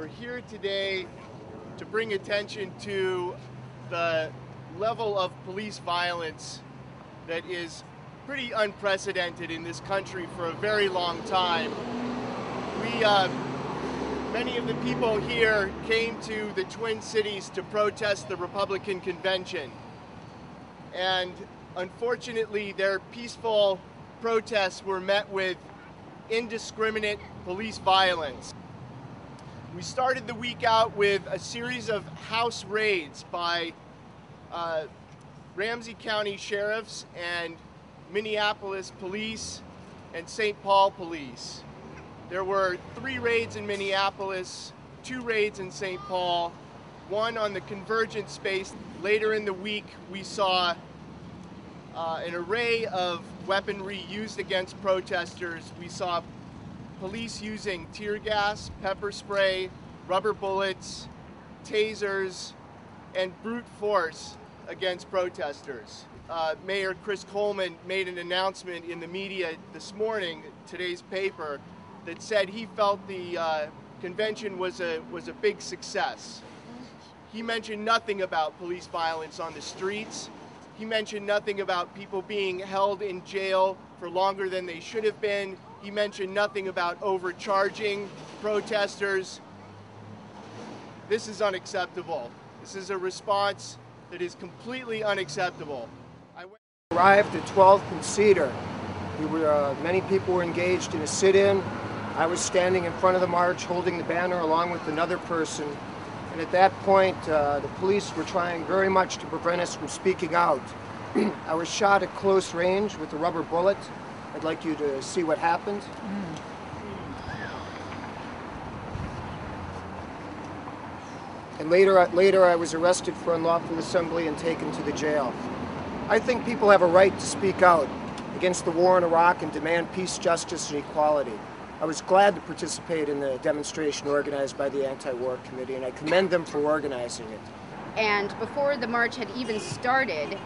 We're here today to bring attention to the level of police violence that is pretty unprecedented in this country for a very long time. Many of the people here came to the Twin Cities to protest the Republican convention. And unfortunately, their peaceful protests were met with indiscriminate police violence. We started the week out with a series of house raids by Ramsey County sheriffs and Minneapolis police and St. Paul police. There were 3 raids in Minneapolis, 2 raids in St. Paul, 1 on the Convergence space. Later in the week, we saw an array of weaponry used against protesters. We saw police using tear gas, pepper spray, rubber bullets, tasers, and brute force against protesters. Mayor Chris Coleman made an announcement in the media this morning, today's paper, that said he felt the convention was a big success. He mentioned nothing about police violence on the streets. He mentioned nothing about people being held in jail for longer than they should have been. He mentioned nothing about overcharging protesters. This is unacceptable. This is a response that is completely unacceptable. Arrived at 12th and Cedar. Many people were engaged in a sit-in. I was standing in front of the march holding the banner along with another person. And at that point, the police were trying very much to prevent us from speaking out. I was shot at close range with a rubber bullet. I'd like you to see what happened. And later I was arrested for unlawful assembly and taken to the jail. I think people have a right to speak out against the war in Iraq and demand peace, justice, and equality. I was glad to participate in the demonstration organized by the Anti-War Committee, and I commend them for organizing it. And before the march had even started,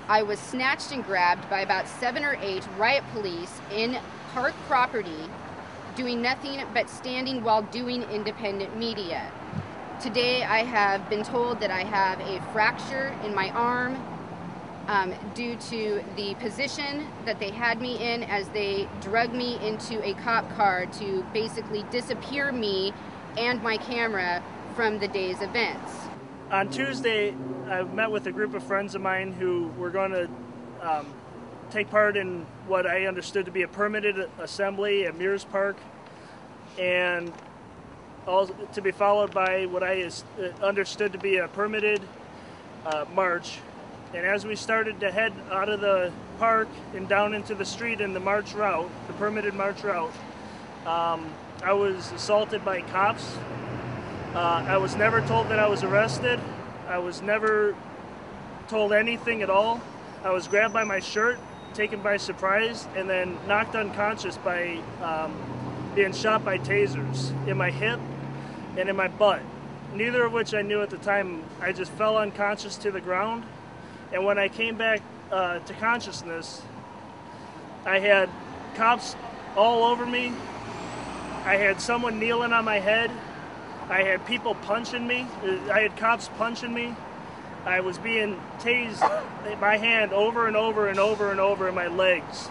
I was snatched and grabbed by about 7 or 8 riot police in park property, doing nothing but standing while doing independent media. Today I have been told that I have a fracture in my arm due to the position that they had me in as they drug me into a cop car to basically disappear me and my camera from the day's events. On Tuesday, I met with a group of friends of mine who were going to take part in what I understood to be a permitted assembly at Mears Park, and to be followed by what I understood to be a permitted march. And as we started to head out of the park and down into the street in the march route, the permitted march route, I was assaulted by cops. I was never told that I was arrested. I was never told anything at all. I was grabbed by my shirt, taken by surprise, and then knocked unconscious by being shot by tasers in my hip and in my butt, neither of which I knew at the time. I just fell unconscious to the ground. And when I came back to consciousness, I had cops all over me. I had someone kneeling on my head. I had people punching me. I had cops punching me. I was being tased by hand over and over and over and over in my legs.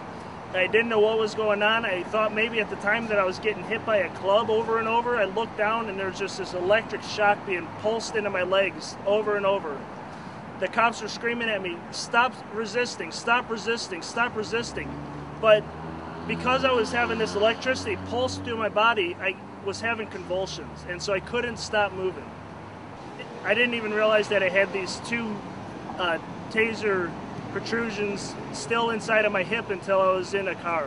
I didn't know what was going on. I thought maybe at the time that I was getting hit by a club over and over. I looked down and there was just this electric shock being pulsed into my legs over and over. The cops were screaming at me, "Stop resisting, stop resisting, stop resisting." But because I was having this electricity pulse through my body, I was having convulsions, and so I couldn't stop moving. I didn't even realize that I had these 2 taser protrusions still inside of my hip until I was in a car.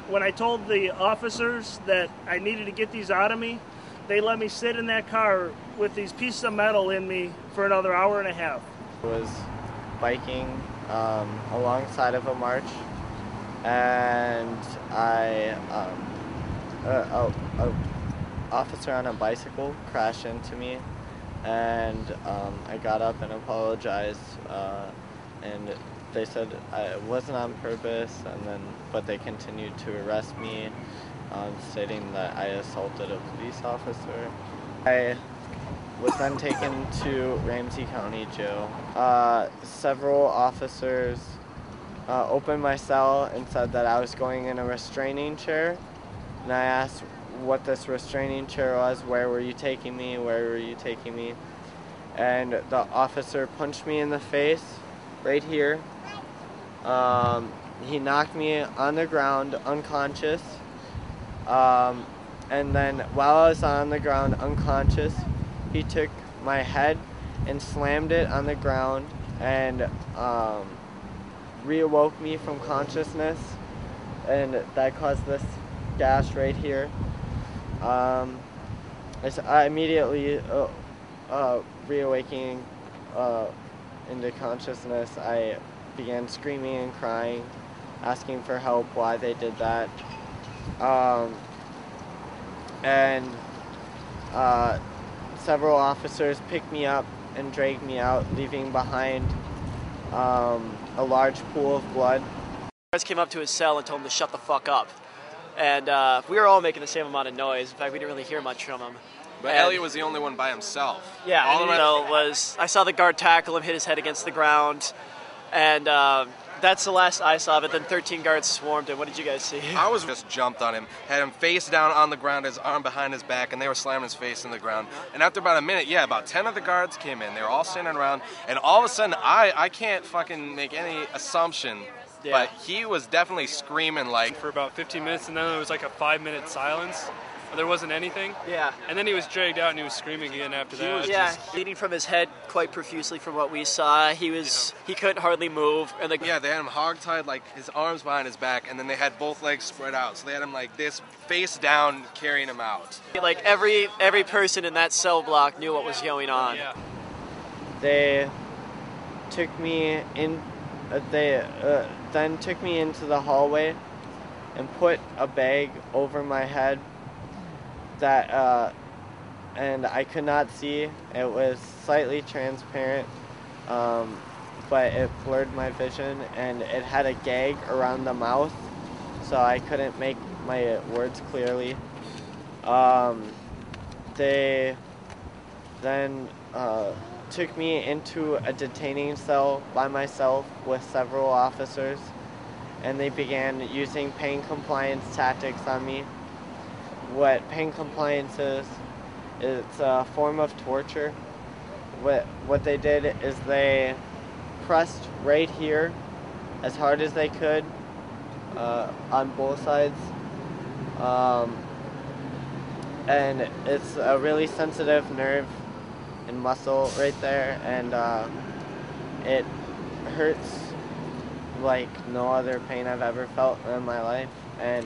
When I told the officers that I needed to get these out of me, they let me sit in that car with these pieces of metal in me for another hour and a half. I was biking alongside of a march, and a officer on a bicycle crashed into me, and I got up and apologized and they said it wasn't on purpose, but they continued to arrest me, stating that I assaulted a police officer. I was then taken to Ramsey County Jail. Several officers opened my cell and said that I was going in a restraining chair, and I asked what this restraining chair was. Where were you taking me? Where were you taking me? And the officer punched me in the face right here. He knocked me on the ground unconscious, and then while I was on the ground unconscious, he took my head and slammed it on the ground and reawoke me from consciousness, and that caused this gash right here. I immediately reawaking into consciousness, I began screaming and crying, asking for help, why they did that. Several officers picked me up and dragged me out, leaving behind a large pool of blood. Guys came up to his cell and told him to shut the fuck up. And we were all making the same amount of noise. In fact, we didn't really hear much from him. But Elliot was the only one by himself. Yeah, I saw the guard tackle him, hit his head against the ground, and that's the last I saw of it. Then 13 guards swarmed him. What did you guys see? I was just jumped on him, had him face down on the ground, his arm behind his back, and they were slamming his face in the ground. And after about a minute, about 10 of the guards came in. They were all standing around, and all of a sudden, I can't fucking make any assumption, but he was definitely screaming like... For about 15 minutes, and then there was like a 5-minute silence. There wasn't anything. Yeah. And then he was dragged out and he was screaming again after that. Bleeding from his head quite profusely from what we saw. He couldn't hardly move. And they had him hog-tied, like his arms behind his back, and then they had both legs spread out. So they had him like this, face down, carrying him out. Like every person in that cell block knew what was going on. Yeah. They took me in. Then took me into the hallway and put a bag over my head and I could not see. It was slightly transparent, but it blurred my vision, and it had a gag around the mouth, so I couldn't make my words clearly. They then took me into a detaining cell by myself with several officers, and they began using pain compliance tactics on me. What pain compliance is, it's a form of torture. What they did is they pressed right here as hard as they could on both sides. And it's a really sensitive nerve and muscle right there, and it hurts like no other pain I've ever felt in my life. And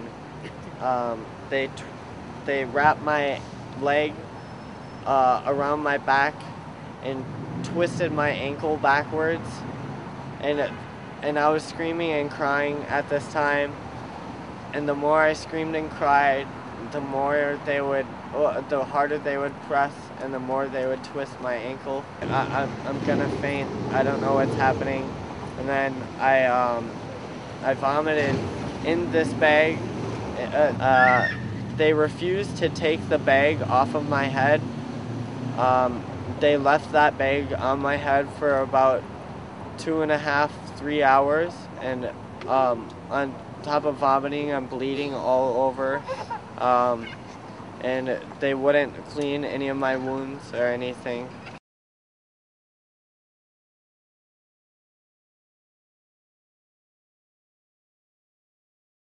they wrapped my leg around my back and twisted my ankle backwards, and I was screaming and crying at this time, and the more I screamed and cried, the harder they would press, and the more they would twist my ankle. I'm gonna faint. I don't know what's happening. And then I vomited in this bag. They refused to take the bag off of my head. They left that bag on my head for about 2.5, 3 hours, and on top of vomiting, I'm bleeding all over. And they wouldn't clean any of my wounds or anything.